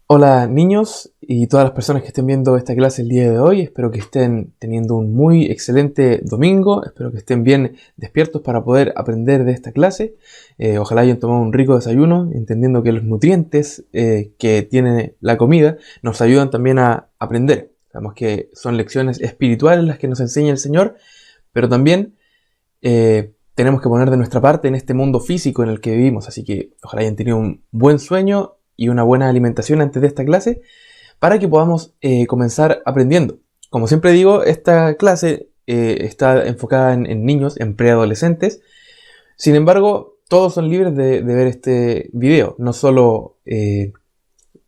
Hola niños y todas las personas que estén viendo esta clase el día de hoy. Espero que estén teniendo un muy excelente domingo. Espero que estén bien despiertos para poder aprender de esta clase. Ojalá hayan tomado un rico desayuno, entendiendo que los nutrientes que tiene la comida nos ayudan también a aprender. Sabemos que son lecciones espirituales las que nos enseña el Señor, pero también tenemos que poner de nuestra parte en este mundo físico en el que vivimos. Así que ojalá hayan tenido un buen sueño y una buena alimentación antes de esta clase para que podamos comenzar aprendiendo. Como siempre digo, esta clase está enfocada en niños, en preadolescentes. Sin embargo, todos son libres de ver este video, no solo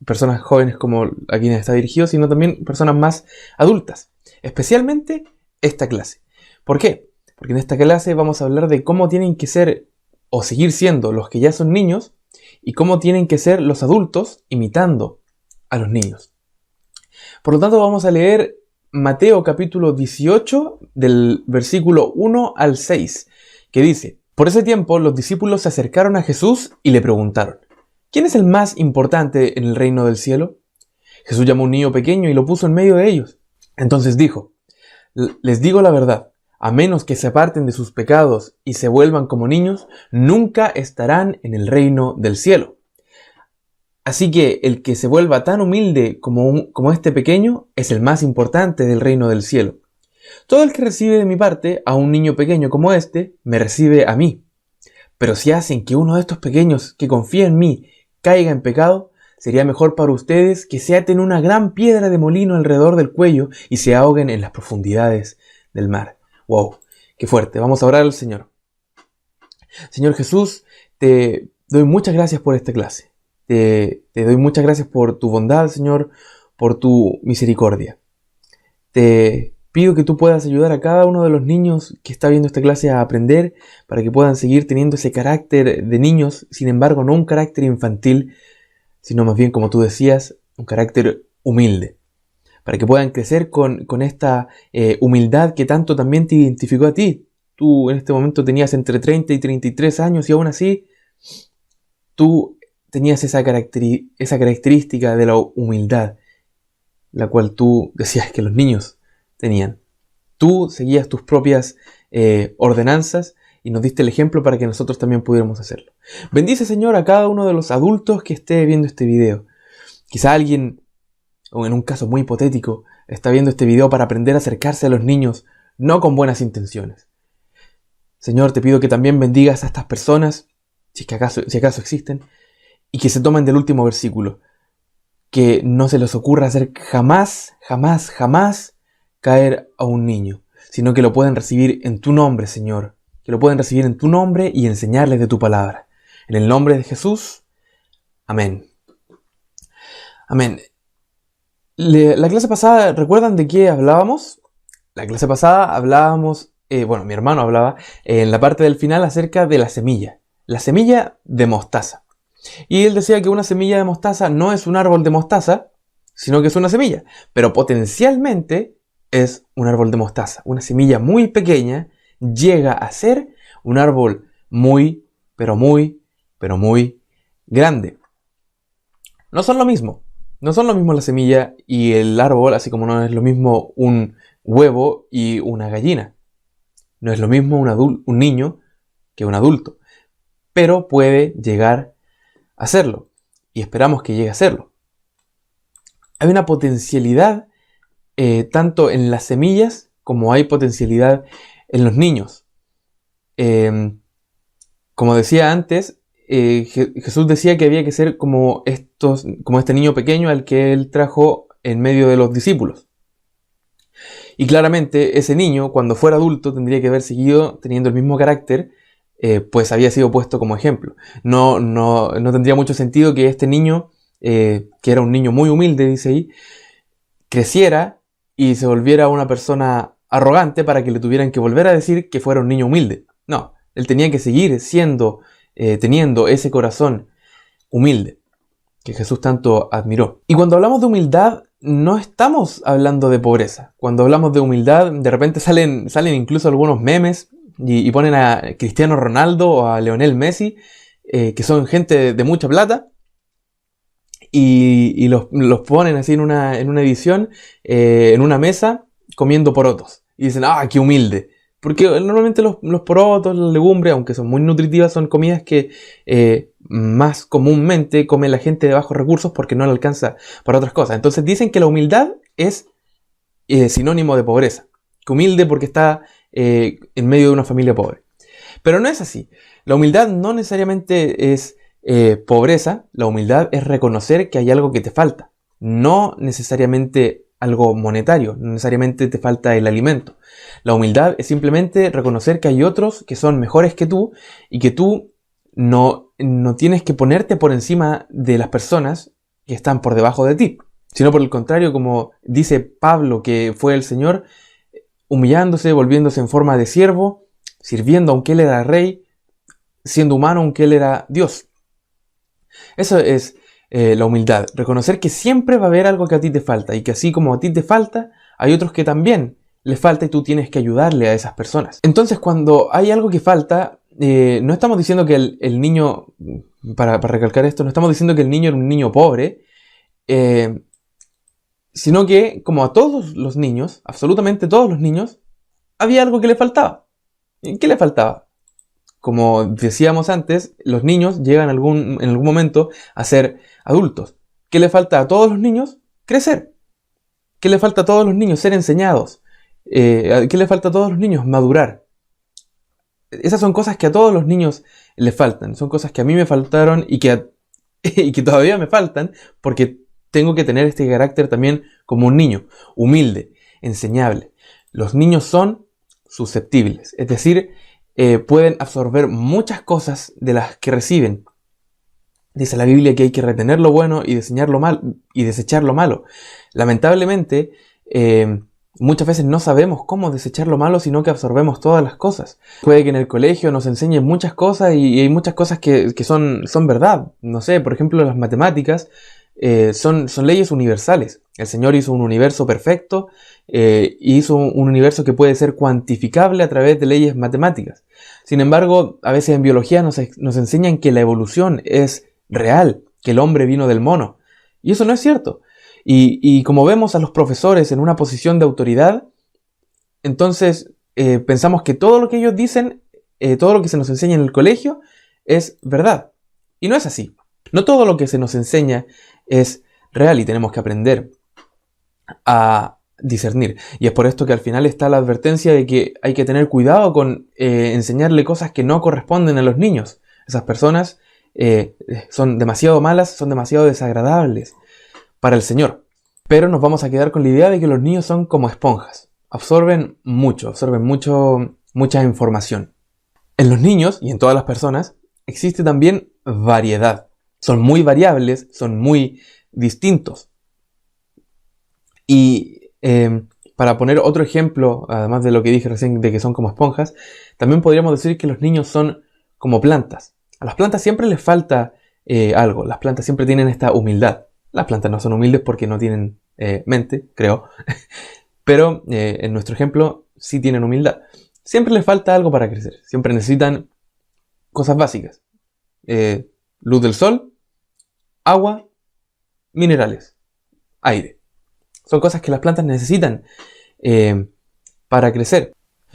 personas jóvenes como a quienes está dirigido, sino también personas más adultas, especialmente esta clase. ¿Por qué? Porque en esta clase vamos a hablar de cómo tienen que ser o seguir siendo los que ya son niños y cómo tienen que ser los adultos imitando a los niños. Por lo tanto, vamos a leer Mateo capítulo 18 del versículo 1 al 6, que dice: Por ese tiempo los discípulos se acercaron a Jesús y le preguntaron: ¿Quién es el más importante en el reino del cielo? Jesús llamó a un niño pequeño y lo puso en medio de ellos. Entonces dijo: Les digo la verdad, a menos que se aparten de sus pecados y se vuelvan como niños, nunca estarán en el reino del cielo. Así que el que se vuelva tan humilde como este pequeño es el más importante del reino del cielo. Todo el que recibe de mi parte a un niño pequeño como este, me recibe a mí. Pero si hacen que uno de estos pequeños que confía en mí caiga en pecado, sería mejor para ustedes que se aten una gran piedra de molino alrededor del cuello y se ahoguen en las profundidades del mar. ¡Wow! ¡Qué fuerte! Vamos a orar al Señor. Señor Jesús, te doy muchas gracias por esta clase. Te doy muchas gracias por tu bondad, Señor, por tu misericordia. Te pido que tú puedas ayudar a cada uno de los niños que está viendo esta clase a aprender para que puedan seguir teniendo ese carácter de niños, sin embargo, no un carácter infantil, sino más bien, como tú decías, un carácter humilde. Para que puedan crecer con esta humildad que tanto también te identificó a ti. Tú en este momento tenías entre 30 y 33 años y aún así tú tenías esa característica de la humildad, la cual tú decías que los niños tenían. Tú seguías tus propias ordenanzas y nos diste el ejemplo para que nosotros también pudiéramos hacerlo. Bendice, Señor, a cada uno de los adultos que esté viendo este video. Quizá alguien, o en un caso muy hipotético, está viendo este video para aprender a acercarse a los niños, no con buenas intenciones. Señor, te pido que también bendigas a estas personas, si acaso existen, y que se tomen del último versículo. Que no se les ocurra hacer jamás caer a un niño, sino que lo pueden recibir en tu nombre, Señor. Que lo pueden recibir en tu nombre y enseñarles de tu palabra. En el nombre de Jesús. Amén. Amén. La clase pasada, ¿recuerdan de qué hablábamos? La clase pasada hablábamos, mi hermano hablaba en la parte del final acerca de la semilla de mostaza. Y él decía que una semilla de mostaza no es un árbol de mostaza, sino que es una semilla, pero potencialmente es un árbol de mostaza. Una semilla muy pequeña llega a ser un árbol muy grande. No son lo mismo. No son lo mismo la semilla y el árbol, así como no es lo mismo un huevo y una gallina. No es lo mismo un niño que un adulto. Pero puede llegar a serlo. Y esperamos que llegue a serlo. Hay una potencialidad tanto en las semillas como hay potencialidad en los niños. Como decía antes, Jesús decía que había que ser como este niño pequeño al que él trajo en medio de los discípulos. Y claramente ese niño, cuando fuera adulto, tendría que haber seguido teniendo el mismo carácter, pues había sido puesto como ejemplo. No tendría mucho sentido que este niño, que era un niño muy humilde, dice ahí, creciera y se volviera una persona arrogante para que le tuvieran que volver a decir que fuera un niño humilde. No, él tenía que seguir teniendo ese corazón humilde que Jesús tanto admiró. Y cuando hablamos de humildad, no estamos hablando de pobreza. Cuando hablamos de humildad, de repente salen incluso algunos memes y ponen a Cristiano Ronaldo o a Lionel Messi, que son gente de mucha plata, y los ponen así en una edición, en una mesa, comiendo porotos. Y dicen, ¡ah, qué humilde! Porque normalmente los porotos, las legumbres, aunque son muy nutritivas, son comidas que más comúnmente come la gente de bajos recursos porque no le alcanza para otras cosas. Entonces dicen que la humildad es sinónimo de pobreza. Que humilde porque está en medio de una familia pobre. Pero no es así. La humildad no necesariamente es pobreza. La humildad es reconocer que hay algo que te falta. No necesariamente algo monetario. No necesariamente te falta el alimento. La humildad es simplemente reconocer que hay otros que son mejores que tú y que tú no tienes que ponerte por encima de las personas que están por debajo de ti. Sino por el contrario, como dice Pablo, que fue el Señor humillándose, volviéndose en forma de siervo, sirviendo aunque Él era rey, siendo humano aunque Él era Dios. Eso es la humildad. Reconocer que siempre va a haber algo que a ti te falta y que así como a ti te falta, hay otros que también les falta y tú tienes que ayudarle a esas personas. Entonces, cuando hay algo que falta, no estamos diciendo que el niño, para recalcar esto, no estamos diciendo que el niño era un niño pobre, sino que, como a todos los niños, absolutamente todos los niños, había algo que le faltaba. ¿Qué le faltaba? Como decíamos antes, los niños llegan en algún momento a ser adultos. ¿Qué le falta a todos los niños? Crecer. ¿Qué le falta a todos los niños? Ser enseñados. ¿Qué le falta a todos los niños? Madurar. Esas son cosas que a todos los niños les faltan. Son cosas que a mí me faltaron y que todavía me faltan porque tengo que tener este carácter también como un niño, humilde, enseñable. Los niños son susceptibles, es decir, pueden absorber muchas cosas de las que reciben. Dice la Biblia que hay que retener lo bueno y desechar lo malo. Lamentablemente, muchas veces no sabemos cómo desechar lo malo, sino que absorbemos todas las cosas. Puede que en el colegio nos enseñen muchas cosas y hay muchas cosas que son verdad. No sé, por ejemplo, las matemáticas son leyes universales. El Señor hizo un universo perfecto, hizo un universo que puede ser cuantificable a través de leyes matemáticas. Sin embargo, a veces en biología nos enseñan que la evolución es real, que el hombre vino del mono. Y eso no es cierto. Y como vemos a los profesores en una posición de autoridad, entonces pensamos que todo lo que ellos dicen, todo lo que se nos enseña en el colegio, es verdad. Y no es así. No todo lo que se nos enseña es real y tenemos que aprender a discernir. Y es por esto que al final está la advertencia de que hay que tener cuidado con enseñarle cosas que no corresponden a los niños. Esas personas son demasiado malas, son demasiado desagradables para el Señor. Pero nos vamos a quedar con la idea de que los niños son como esponjas. Absorben mucha información. En los niños y en todas las personas existe también variedad. Son muy variables, son muy distintos. Y para poner otro ejemplo, además de lo que dije recién de que son como esponjas, también podríamos decir que los niños son como plantas. A las plantas siempre les falta algo. Las plantas siempre tienen esta humildad. Las plantas no son humildes porque no tienen mente, creo. Pero en nuestro ejemplo sí tienen humildad. Siempre les falta algo para crecer. Siempre necesitan cosas básicas. Luz del sol, agua, minerales, aire. Son cosas que las plantas necesitan para crecer.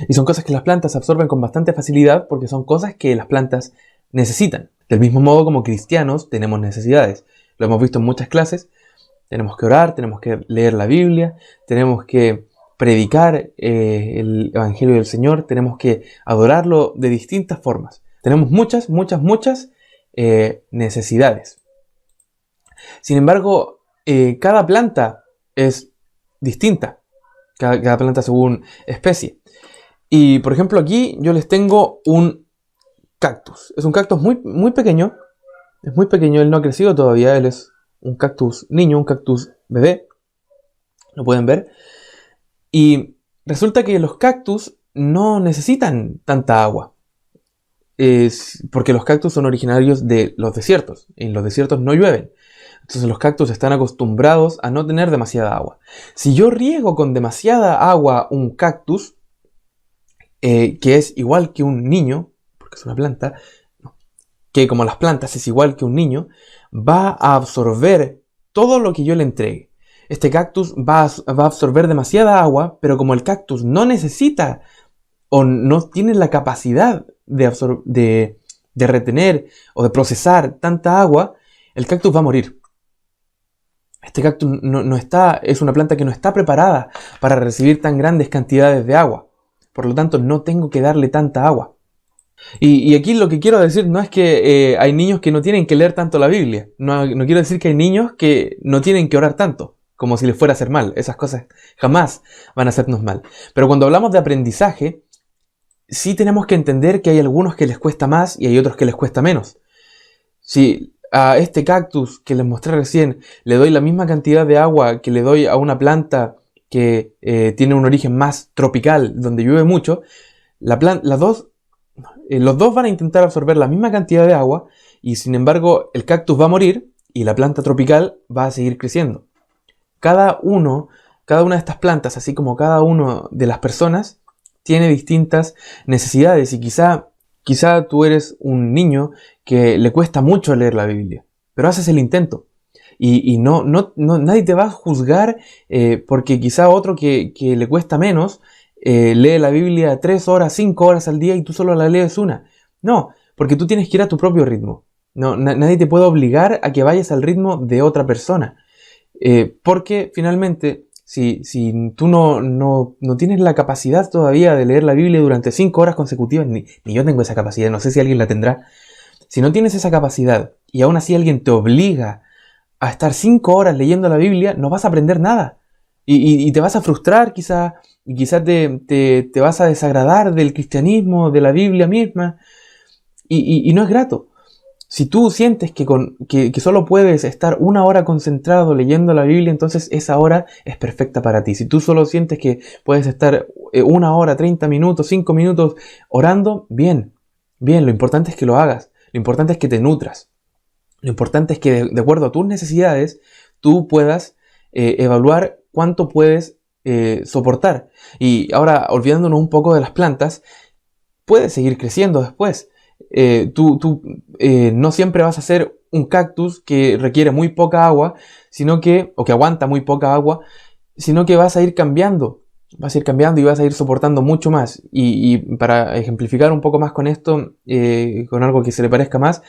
Y son cosas que las plantas absorben con bastante facilidad porque son cosas que las plantas necesitan. Del mismo modo, como cristianos tenemos necesidades. Lo hemos visto en muchas clases. Tenemos que orar, tenemos que leer la Biblia, tenemos que predicar el Evangelio del Señor, tenemos que adorarlo de distintas formas. Tenemos muchas necesidades. Sin embargo, cada planta es distinta. Cada planta según especie. Y por ejemplo aquí yo les tengo un cactus. Es un cactus muy pequeño. Es muy pequeño, él no ha crecido todavía. Él es un cactus niño, un cactus bebé. Lo pueden ver. Y resulta que los cactus no necesitan tanta agua. Porque los cactus son originarios de los desiertos. En los desiertos no llueven. Entonces los cactus están acostumbrados a no tener demasiada agua. Si yo riego con demasiada agua un cactus, que es igual que un niño, porque es una planta, que como las plantas es igual que un niño, va a absorber todo lo que yo le entregue. Este cactus va a absorber demasiada agua, pero como el cactus no necesita o no tiene la capacidad de retener o de procesar tanta agua, el cactus va a morir. Este cactus es una planta que no está preparada para recibir tan grandes cantidades de agua. Por lo tanto, no tengo que darle tanta agua. Y aquí lo que quiero decir no es que hay niños que no tienen que leer tanto la Biblia. No quiero decir que hay niños que no tienen que orar tanto, como si les fuera a hacer mal. Esas cosas jamás van a hacernos mal. Pero cuando hablamos de aprendizaje, sí tenemos que entender que hay algunos que les cuesta más y hay otros que les cuesta menos. Si a este cactus que les mostré recién le doy la misma cantidad de agua que le doy a una planta que tiene un origen más tropical, donde llueve mucho, los dos van a intentar absorber la misma cantidad de agua y sin embargo el cactus va a morir y la planta tropical va a seguir creciendo. Cada una de estas plantas, así como cada una de las personas, tiene distintas necesidades y quizá tú eres un niño que le cuesta mucho leer la Biblia, pero haces el intento. Y nadie te va a juzgar porque quizá otro que le cuesta menos lee la Biblia 3 horas, 5 horas al día y tú solo la lees una. No, porque tú tienes que ir a tu propio ritmo. Nadie te puede obligar a que vayas al ritmo de otra persona. Porque finalmente, si tú no tienes la capacidad todavía de leer la Biblia durante 5 horas consecutivas, ni yo tengo esa capacidad, no sé si alguien la tendrá. Si no tienes esa capacidad y aún así alguien te obliga a estar 5 horas leyendo la Biblia, no vas a aprender nada. Y te vas a frustrar quizá, y quizás te vas a desagradar del cristianismo, de la Biblia misma, y no es grato. Si tú sientes que solo puedes estar 1 hora concentrado leyendo la Biblia, entonces esa hora es perfecta para ti. Si tú solo sientes que puedes estar 1 hora, 30 minutos, 5 minutos orando, bien, lo importante es que lo hagas, lo importante es que te nutras. Lo importante es que de acuerdo a tus necesidades, tú puedas evaluar cuánto puedes soportar. Y ahora, olvidándonos un poco de las plantas, puedes seguir creciendo después. Tú no siempre vas a ser un cactus que requiere muy poca agua, o que aguanta muy poca agua, sino que vas a ir cambiando. Vas a ir cambiando y vas a ir soportando mucho más. Y para ejemplificar un poco más con esto, con algo que se le parezca más,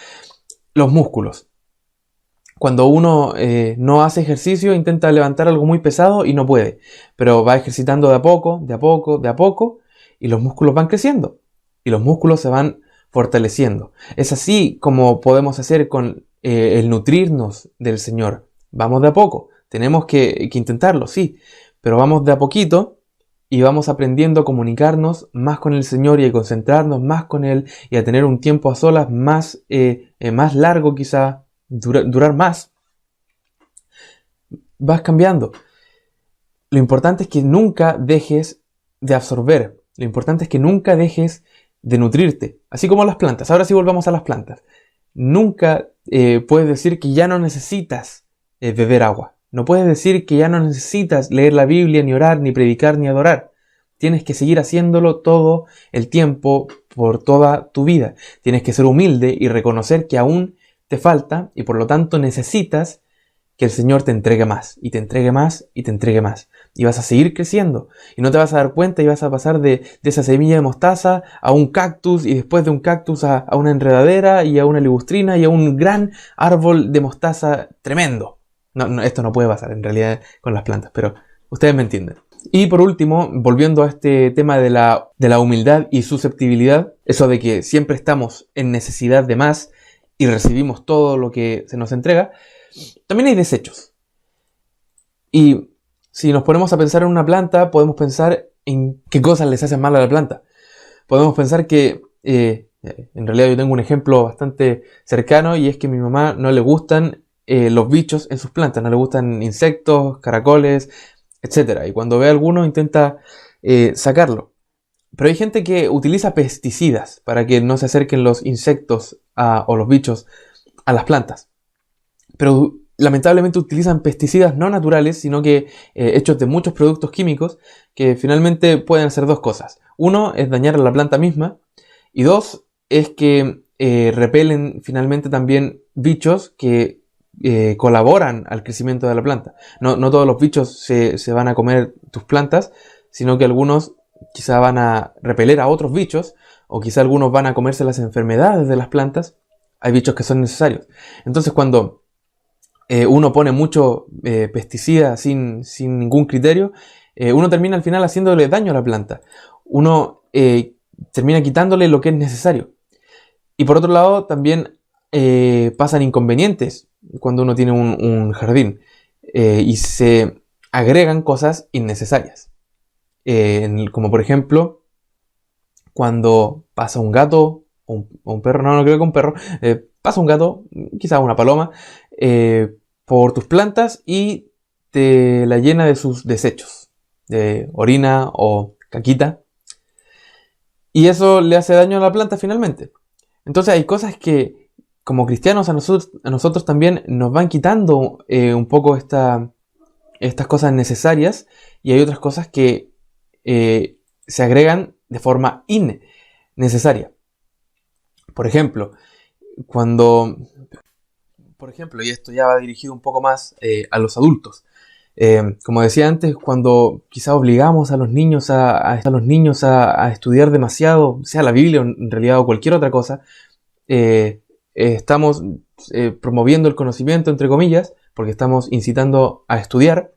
los músculos. Cuando uno no hace ejercicio, intenta levantar algo muy pesado y no puede. Pero va ejercitando de a poco, de a poco, de a poco, y los músculos van creciendo. Y los músculos se van fortaleciendo. Es así como podemos hacer con el nutrirnos del Señor. Vamos de a poco. Tenemos que intentarlo, sí. Pero vamos de a poquito y vamos aprendiendo a comunicarnos más con el Señor y a concentrarnos más con Él y a tener un tiempo a solas más largo quizá. Durar más. Vas cambiando. Lo importante es que nunca dejes de absorber. Lo importante es que nunca dejes de nutrirte. Así como las plantas. Ahora sí volvamos a las plantas. Nunca puedes decir que ya no necesitas beber agua. No puedes decir que ya no necesitas leer la Biblia, ni orar, ni predicar, ni adorar. Tienes que seguir haciéndolo todo el tiempo, por toda tu vida. Tienes que ser humilde y reconocer que aún te falta y por lo tanto necesitas que el Señor te entregue más y te entregue más y te entregue más y vas a seguir creciendo y no te vas a dar cuenta y vas a pasar de esa semilla de mostaza a un cactus y después de un cactus a una enredadera y a una ligustrina y a un gran árbol de mostaza tremendo. Esto no puede pasar en realidad con las plantas, pero ustedes me entienden. Y por último, volviendo a este tema de la humildad y susceptibilidad, eso de que siempre estamos en necesidad de más y recibimos todo lo que se nos entrega, también hay desechos. Y si nos ponemos a pensar en una planta, podemos pensar en qué cosas les hacen mal a la planta. Podemos pensar que, en realidad yo tengo un ejemplo bastante cercano y es que a mi mamá no le gustan los bichos en sus plantas, no le gustan insectos, caracoles, etc. Y cuando ve alguno intenta sacarlo. Pero hay gente que utiliza pesticidas para que no se acerquen los insectos o los bichos a las plantas. Pero lamentablemente utilizan pesticidas no naturales, sino que hechos de muchos productos químicos que finalmente pueden hacer dos cosas. Uno es dañar a la planta misma y dos es que repelen finalmente también bichos que colaboran al crecimiento de la planta. No todos los bichos se van a comer tus plantas, sino que algunos quizá van a repeler a otros bichos, o quizá algunos van a comerse las enfermedades de las plantas. Hay bichos que son necesarios. Entonces cuando uno pone mucho pesticida sin ningún criterio, uno termina al final haciéndole daño a la planta. Uno termina quitándole lo que es necesario. Y por otro lado también pasan inconvenientes cuando uno tiene un jardín y se agregan cosas innecesarias. Como por ejemplo, cuando pasa un gato o un perro, no creo que un perro, pasa un gato, quizás una paloma, por tus plantas y te la llena de sus desechos, de orina o caquita, y eso le hace daño a la planta finalmente. Entonces hay cosas que como cristianos a nosotros también nos van quitando un poco estas cosas necesarias, y hay otras cosas que se agregan de forma innecesaria. Por ejemplo, y esto ya va dirigido un poco más a los adultos. Como decía antes, cuando quizá obligamos a los niños a estudiar demasiado, sea la Biblia en realidad o cualquier otra cosa, estamos promoviendo el conocimiento, entre comillas, porque estamos incitando a estudiar,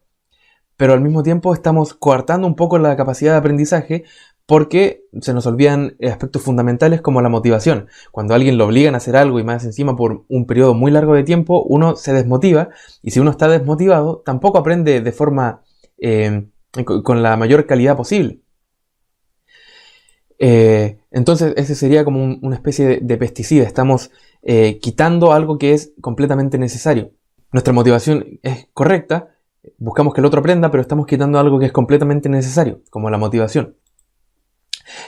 pero al mismo tiempo estamos coartando un poco la capacidad de aprendizaje, porque se nos olvidan aspectos fundamentales como la motivación. Cuando a alguien lo obligan a hacer algo y más encima por un periodo muy largo de tiempo, uno se desmotiva, y si uno está desmotivado, tampoco aprende de forma con la mayor calidad posible. Entonces ese sería como una especie de pesticida. Estamos quitando algo que es completamente necesario. Nuestra motivación es correcta, buscamos que el otro aprenda, pero estamos quitando algo que es completamente necesario, como la motivación.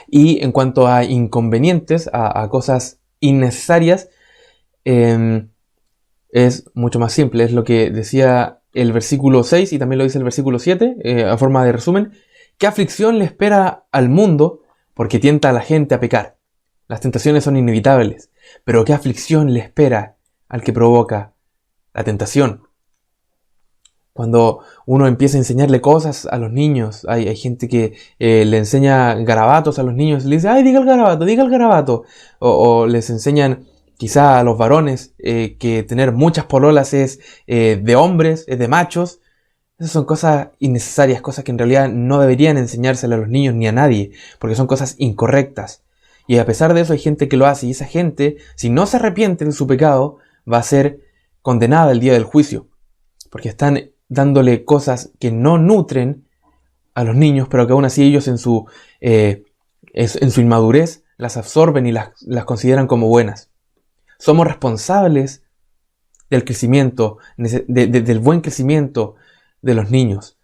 Y en cuanto a inconvenientes, a cosas innecesarias, es mucho más simple. Es lo que decía el versículo 6 y también lo dice el versículo 7, a forma de resumen. ¿Qué aflicción le espera al mundo porque tienta a la gente a pecar? Las tentaciones son inevitables, pero ¿qué aflicción le espera al que provoca la tentación? Cuando uno empieza a enseñarle cosas a los niños, hay gente que le enseña garabatos a los niños, le dice, ¡ay, diga el garabato! O les enseñan quizá a los varones que tener muchas pololas es de hombres, es de machos. Esas son cosas innecesarias, cosas que en realidad no deberían enseñárselo a los niños ni a nadie, porque son cosas incorrectas. Y a pesar de eso hay gente que lo hace, y esa gente, si no se arrepiente de su pecado, va a ser condenada el día del juicio, porque están dándole cosas que no nutren a los niños, pero que aún así ellos en su inmadurez las absorben y las consideran como buenas. Somos responsables del crecimiento, del buen crecimiento de los niños.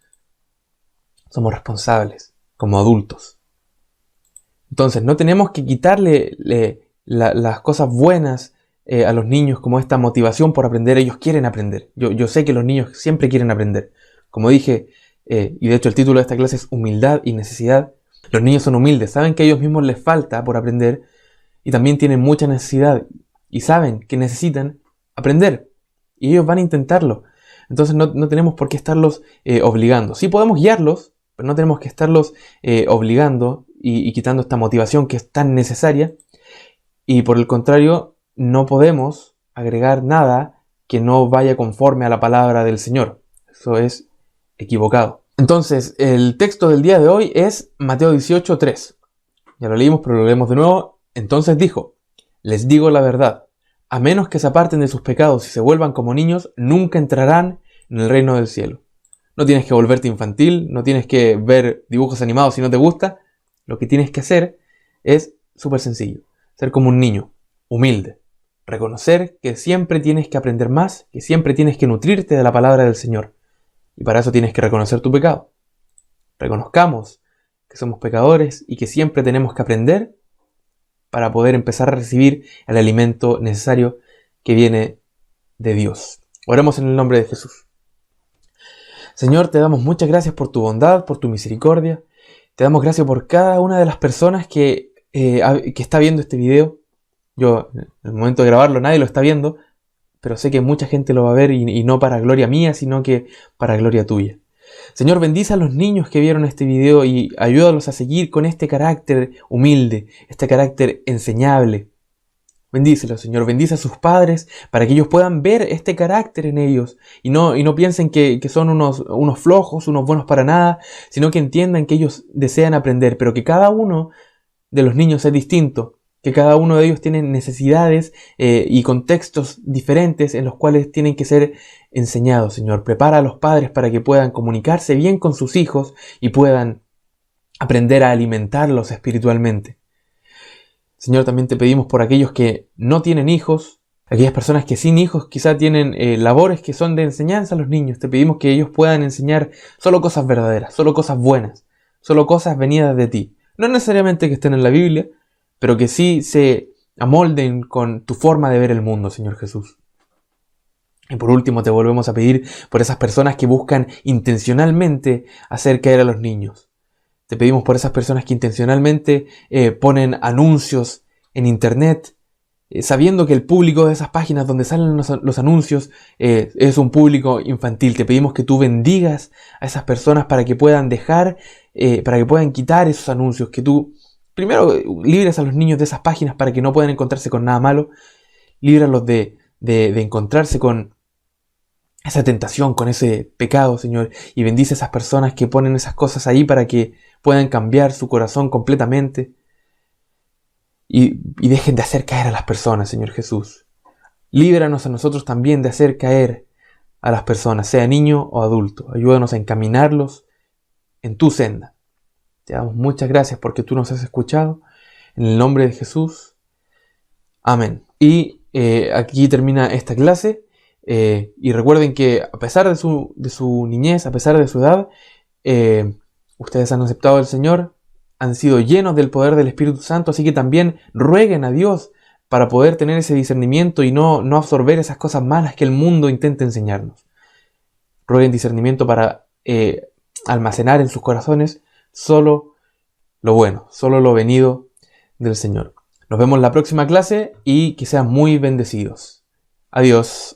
Somos responsables como adultos. Entonces no tenemos que quitarle las cosas buenas a los niños, como esta motivación por aprender. Ellos quieren aprender. Yo sé que los niños siempre quieren aprender. Como dije, y de hecho el título de esta clase es Humildad y Necesidad. Los niños son humildes, saben que a ellos mismos les falta por aprender y también tienen mucha necesidad y saben que necesitan aprender y ellos van a intentarlo. Entonces no tenemos por qué estarlos obligando. Sí podemos guiarlos, pero no tenemos que estarlos obligando y quitando esta motivación que es tan necesaria. Y por el contrario, no podemos agregar nada que no vaya conforme a la palabra del Señor. Eso es equivocado. Entonces, el texto del día de hoy es Mateo 18:3. Ya lo leímos, pero lo leemos de nuevo. Entonces dijo, les digo la verdad, a menos que se aparten de sus pecados y se vuelvan como niños, nunca entrarán en el reino del cielo. No tienes que volverte infantil, no tienes que ver dibujos animados si no te gusta. Lo que tienes que hacer es súper sencillo, ser como un niño, humilde. Reconocer que siempre tienes que aprender más, que siempre tienes que nutrirte de la palabra del Señor. Y para eso tienes que reconocer tu pecado. Reconozcamos que somos pecadores y que siempre tenemos que aprender para poder empezar a recibir el alimento necesario que viene de Dios. Oremos en el nombre de Jesús. Señor, te damos muchas gracias por tu bondad, por tu misericordia. Te damos gracias por cada una de las personas que está viendo este video. Yo, en el momento de grabarlo, nadie lo está viendo, pero sé que mucha gente lo va a ver y no para gloria mía, sino que para gloria tuya. Señor, bendice a los niños que vieron este video y ayúdalos a seguir con este carácter humilde, este carácter enseñable. Bendícelos, Señor, bendice a sus padres para que ellos puedan ver este carácter en ellos y no piensen que son unos flojos, unos buenos para nada, sino que entiendan que ellos desean aprender, pero que cada uno de los niños es distinto, que cada uno de ellos tiene necesidades y contextos diferentes en los cuales tienen que ser enseñados, Señor. Prepara a los padres para que puedan comunicarse bien con sus hijos y puedan aprender a alimentarlos espiritualmente. Señor, también te pedimos por aquellos que no tienen hijos, aquellas personas que sin hijos quizá tienen labores que son de enseñanza a los niños. Te pedimos que ellos puedan enseñar solo cosas verdaderas, solo cosas buenas, solo cosas venidas de ti. No necesariamente que estén en la Biblia, pero que sí se amolden con tu forma de ver el mundo, Señor Jesús. Y por último te volvemos a pedir por esas personas que buscan intencionalmente hacer caer a los niños. Te pedimos por esas personas que intencionalmente ponen anuncios en internet, sabiendo que el público de esas páginas donde salen los anuncios es un público infantil. Te pedimos que tú bendigas a esas personas para que puedan para que puedan quitar esos anuncios, que tú primero libres a los niños de esas páginas para que no puedan encontrarse con nada malo, líbralos de encontrarse con esa tentación, con ese pecado, Señor, y bendice a esas personas que ponen esas cosas ahí para que puedan cambiar su corazón completamente y dejen de hacer caer a las personas, Señor Jesús. Líbranos a nosotros también de hacer caer a las personas, sea niño o adulto. Ayúdanos a encaminarlos en tu senda. Te damos muchas gracias porque tú nos has escuchado. En el nombre de Jesús. Amén. Y aquí termina esta clase. Y recuerden que a pesar de su niñez, a pesar de su edad, ustedes han aceptado al Señor, han sido llenos del poder del Espíritu Santo, así que también rueguen a Dios para poder tener ese discernimiento y no absorber esas cosas malas que el mundo intenta enseñarnos. Rueguen discernimiento para almacenar en sus corazones solo lo bueno, solo lo venido del Señor. Nos vemos en la próxima clase y que sean muy bendecidos. Adiós.